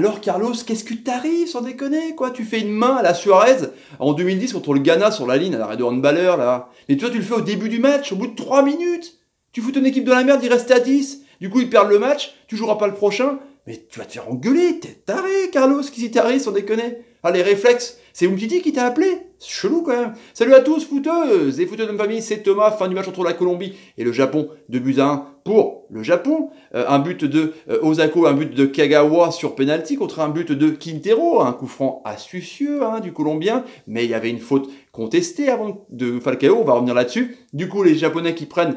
Alors Carlos, qu'est-ce que t'arrives sans déconner quoi? Tu fais une main à la Suarez en 2010 contre le Ghana sur la ligne à l'arrêt de handballeur là. Et toi tu le fais au début du match, au bout de 3 minutes. Tu fous ton équipe de la merde, il reste à 10. Du coup ils perdent le match, tu joueras pas le prochain. Mais tu vas te faire engueuler, t'es taré Carlos, qu'est-ce qui t'arrive sans déconner? Ah les réflexes, c'est Umtiti qui t'a appelé? C'est chelou quand même. Salut à tous footeuses et footeux de ma famille, c'est Thomas, fin du match entre la Colombie et le Japon, 2-1 pour le Japon. Un but de Osako, un but de Kagawa sur penalty contre un but de Quintero, un coup franc astucieux du Colombien, mais il y avait une faute contestée avant de Falcao, on va revenir là-dessus. Du coup les Japonais qui prennent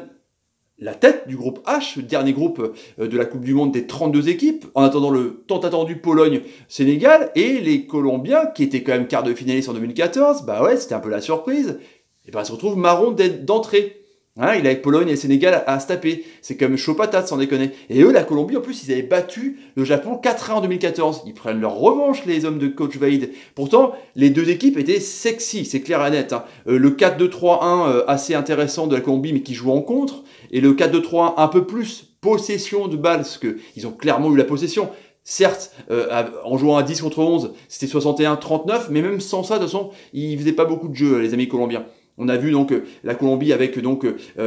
la tête du groupe H, le dernier groupe de la Coupe du Monde des 32 équipes, en attendant le tant attendu Pologne-Sénégal, et les Colombiens, qui étaient quand même quart de finaliste en 2014, bah ouais, c'était un peu la surprise, et bah se retrouvent marron d'entrée. Il a avec Pologne et le Sénégal à se taper. C'est comme chaud patate, sans déconner. Et eux, la Colombie, en plus, ils avaient battu le Japon 4-1 en 2014. Ils prennent leur revanche, les hommes de coach Vaïd. Pourtant, les deux équipes étaient sexy, c'est clair et net. Le 4-2-3-1 assez intéressant de la Colombie, mais qui joue en contre. Et le 4-2-3-1 un peu plus possession de balle, parce qu'ils ont clairement eu la possession. Certes, en jouant à 10 contre 11, c'était 61-39, mais même sans ça, de toute façon, ils faisaient pas beaucoup de jeux, les amis colombiens. On a vu donc la Colombie avec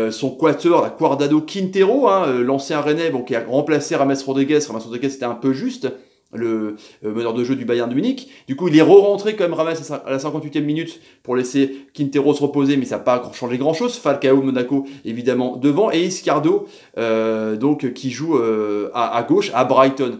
son quatuor, la Guardado Quintero, l'ancien Rennais qui a remplacé Rames Rodriguez. Rames Rodriguez c'était un peu juste, le meneur de jeu du Bayern de Munich. Du coup il est re-rentré quand même Rames à la 58e minute pour laisser Quintero se reposer, mais ça n'a pas changé grand chose. Falcao Monaco évidemment devant, et Iscardo qui joue à gauche à Brighton.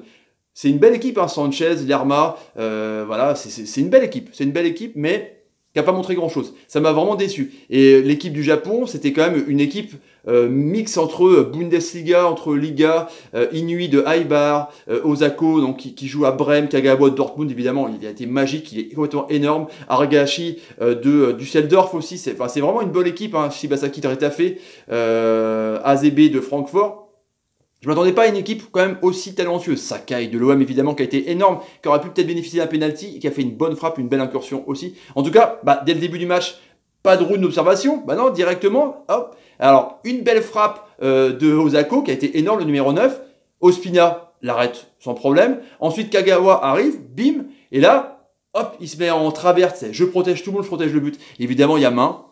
C'est une belle équipe, Sanchez, Lerma, voilà, c'est une belle équipe. C'est une belle équipe, mais qui n'a pas montré grand-chose. Ça m'a vraiment déçu. Et l'équipe du Japon, c'était quand même une équipe mix entre Bundesliga, entre Liga, Inui de Aibar, Osako, donc qui joue à Brême, Kagawa de Dortmund, évidemment, il a été magique, il est complètement énorme. Aragashi de Düsseldorf aussi, c'est vraiment une bonne équipe. Shibasaki de Retafe, AZB de Francfort. Je ne m'attendais pas à une équipe quand même aussi talentueuse. Sakai de l'OM évidemment qui a été énorme, qui aurait pu peut-être bénéficier d'un penalty et qui a fait une bonne frappe, une belle incursion aussi. En tout cas, dès le début du match, pas de roue d'observation. Non, directement, hop. Alors, une belle frappe de Osako qui a été énorme, le numéro 9. Ospina l'arrête sans problème. Ensuite, Kagawa arrive, bim. Et là, hop, il se met en traverse. Je protège tout le monde, je protège le but. Évidemment, il y a main.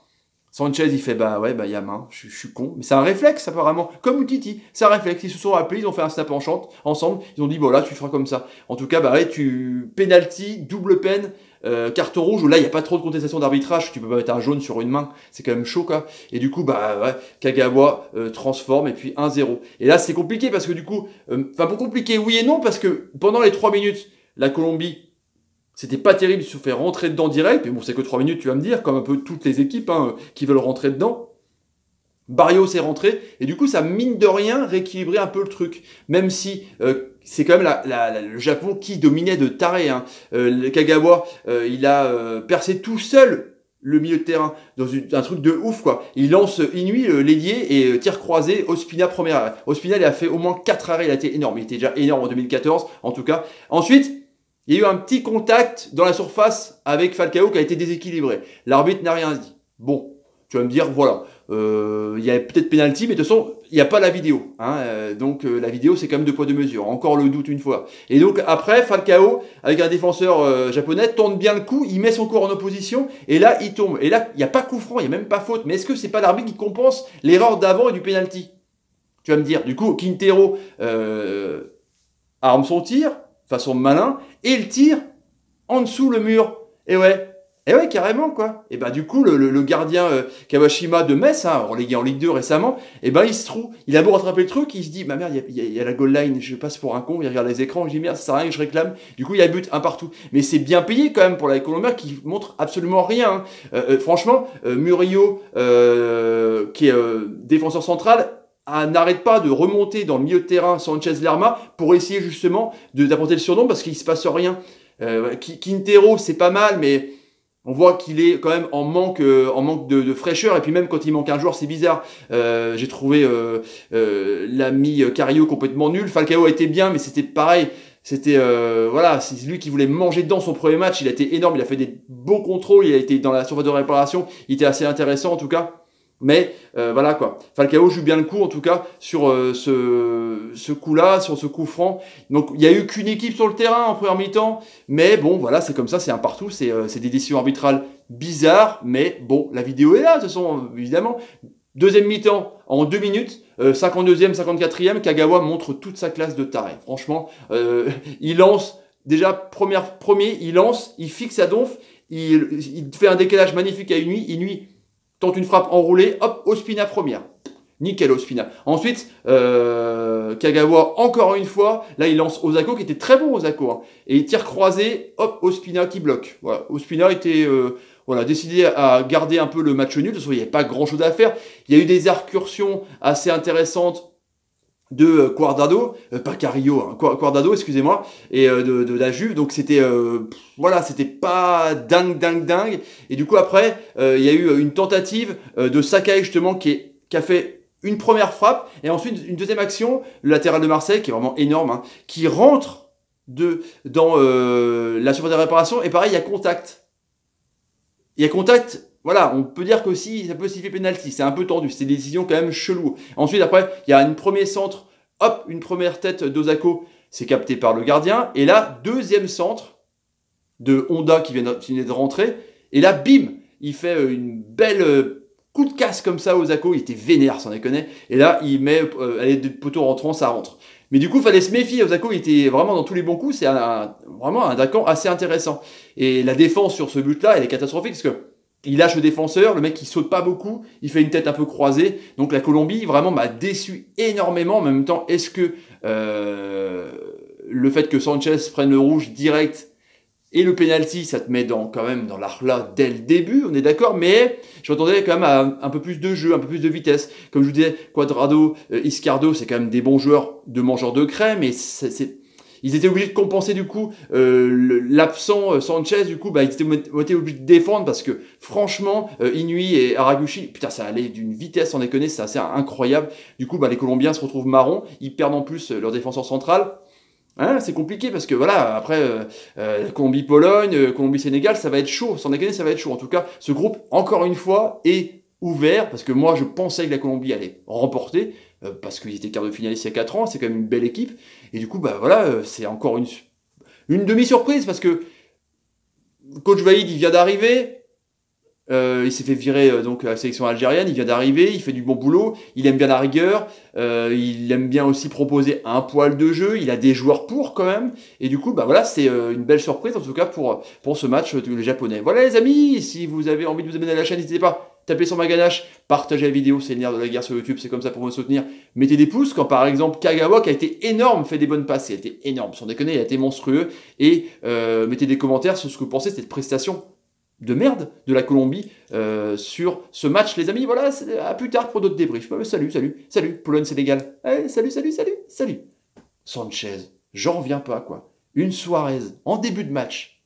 Sanchez, il fait il y a main, je suis con. Mais c'est un réflexe, apparemment. Comme Umtiti, c'est un réflexe. Ils se sont appelés, ils ont fait un snap ensemble. Ils ont dit, là, tu feras comme ça. En tout cas, tu penalty, double peine, carton rouge, où là, il n'y a pas trop de contestation d'arbitrage. Tu peux pas mettre un jaune sur une main. C'est quand même chaud, quoi. Et du coup, Kagawa transforme, et puis 1-0. Et là, c'est compliqué, parce que du coup, pour compliqué, oui et non, parce que pendant les 3 minutes, la Colombie, c'était pas terrible, ils se sont fait rentrer dedans direct, mais bon, c'est que 3 minutes, tu vas me dire, comme un peu toutes les équipes qui veulent rentrer dedans. Barrios est rentré, et du coup, ça mine de rien rééquilibrer un peu le truc. Même si c'est quand même le Japon qui dominait de taré. Le Kagawa, il a percé tout seul le milieu de terrain dans un truc de ouf, quoi. Il lance Inui, l'ailier, et tir croisé, Ospina, premier arrêt. Ospina, il a fait au moins 4 arrêts, il a été énorme. Il était déjà énorme en 2014, en tout cas. Ensuite, il y a eu un petit contact dans la surface avec Falcao qui a été déséquilibré. L'arbitre n'a rien dit. Bon, tu vas me dire, voilà, il y a peut-être pénalty, mais de toute façon, il n'y a pas la vidéo. Donc la vidéo, c'est quand même 2 poids 2 mesures. Encore le doute une fois. Et donc après, Falcao, avec un défenseur japonais, tente bien le coup, il met son corps en opposition, et là, il tombe. Et là, il n'y a pas coup franc, il n'y a même pas faute. Mais est-ce que c'est pas l'arbitre qui compense l'erreur d'avant et du pénalty? Tu vas me dire, du coup, Quintero arme son tir, façon malin, et il tire en dessous le mur. Et ouais, carrément, quoi. Et du coup, le gardien Kawashima de Metz, relégué en Ligue 2 récemment, il se trouve, il a beau rattraper le truc, il se dit, merde, il y a la goal line, je passe pour un con, il regarde les écrans, je dis, merde, ça sert à rien que je réclame. Du coup, il y a but, un partout. Mais c'est bien payé quand même pour la Colombie qui montre absolument rien. Franchement, Murillo, qui est défenseur central, n'arrête pas de remonter dans le milieu de terrain Sanchez-Lerma pour essayer justement d'apporter le surnom parce qu'il ne se passe rien. Quintero, c'est pas mal, mais on voit qu'il est quand même en manque de fraîcheur. Et puis même quand il manque un joueur, c'est bizarre. J'ai trouvé l'ami Carillo complètement nul. Falcao a été bien, mais c'était pareil. C'était c'est lui qui voulait manger dedans son premier match. Il a été énorme, il a fait des beaux contrôles, il a été dans la surface de réparation. Il était assez intéressant en tout cas. Mais voilà quoi. Falcao joue bien le coup en tout cas sur ce coup-là, sur ce coup franc. Donc il n'y a eu qu'une équipe sur le terrain en première mi-temps. Mais bon voilà, c'est comme ça, c'est un partout. C'est des décisions arbitrales bizarres. Mais bon, la vidéo est là, de toute façon, évidemment. Deuxième mi-temps, en 2 minutes, 52e, 54e, Kagawa montre toute sa classe de taré. Franchement, il lance, déjà, premier, il lance, il fixe à donf, il fait un décalage magnifique à Inui tente une frappe enroulée, hop, Ospina première. Nickel Ospina. Ensuite, Kagawa, encore une fois, là il lance Osako, qui était très bon Osako, hein, et il tire croisé, hop, Ospina qui bloque. Voilà. Ospina était voilà, décidé à garder un peu le match nul, de toute façon il n'y avait pas grand chose à faire. Il y a eu des incursions assez intéressantes de Guardado, pas Carrillo, hein, Guardado, excusez-moi, et de la Juve, donc c'était voilà, c'était pas dingue, et du coup après, il y a eu une tentative de Sakai justement qui a fait une première frappe, et ensuite une deuxième action, le latéral de Marseille, qui est vraiment énorme, hein, qui rentre dans la surface de réparation, et pareil, il y a contact. Il y a contact. Voilà, on peut dire qu'aussi, ça peut siffler penalty, c'est un peu tendu, c'est des décisions quand même chelou. Ensuite, après, il y a une premier centre, hop, une première tête d'Osako, c'est capté par le gardien. Et là, deuxième centre de Honda qui vient de rentrer. Et là, bim, il fait une belle coup de casse comme ça, Osako, il était vénère, sans déconner. Et là, il met, allez, de poteau rentrant, ça rentre. Mais du coup, il fallait se méfier. Osako, il était vraiment dans tous les bons coups. C'est vraiment un attaquant assez intéressant. Et la défense sur ce but-là, elle est catastrophique parce que il lâche le défenseur, le mec il saute pas beaucoup, il fait une tête un peu croisée. Donc la Colombie vraiment m'a déçu énormément. En même temps, est-ce que le fait que Sanchez prenne le rouge direct et le penalty, ça te met quand même dans l'art-là dès le début, on est d'accord, mais je m'attendais quand même à un peu plus de jeu, un peu plus de vitesse. Comme je vous disais, Cuadrado, Iscardo, c'est quand même des bons joueurs de mangeurs de crème, mais ils étaient obligés de compenser du coup l'absent Sanchez, du coup bah, ils étaient obligés de défendre parce que franchement, Inui et Haraguchi, putain ça allait d'une vitesse, sans déconner, c'est assez incroyable. Du coup bah, les Colombiens se retrouvent marrons, ils perdent en plus leur défenseur central. Hein, c'est compliqué parce que voilà, après Colombie-Pologne, Colombie-Sénégal, ça va être chaud, sans déconner, ça va être chaud. En tout cas, ce groupe, encore une fois, est ouvert parce que moi je pensais que la Colombie allait remporter parce qu'ils étaient quart de finaliste il y a 4 ans, c'est quand même une belle équipe. Et du coup, bah voilà, c'est encore une demi-surprise parce que coach Vaïd, il vient d'arriver. Il s'est fait virer donc à la sélection algérienne, il vient d'arriver, il fait du bon boulot, il aime bien la rigueur, il aime bien aussi proposer un poil de jeu, il a des joueurs pour quand même, et du coup bah voilà c'est une belle surprise en tout cas pour ce match les Japonais. Voilà les amis, si vous avez envie de vous abonner à la chaîne, n'hésitez pas, tapez sur ma ganache, partagez la vidéo, c'est le nerf de la guerre sur YouTube, c'est comme ça pour me soutenir, mettez des pouces quand par exemple Kagawa qui a été énorme fait des bonnes passes, il a été énorme, sans déconner, il a été monstrueux, et mettez des commentaires sur ce que vous pensez de cette prestation de merde de la Colombie sur ce match, les amis. Voilà, à plus tard pour d'autres débriefs. Salut, Pologne-Sénégal. Allez, salut. Sanchez, j'en reviens pas, quoi. Une Suarez en début de match.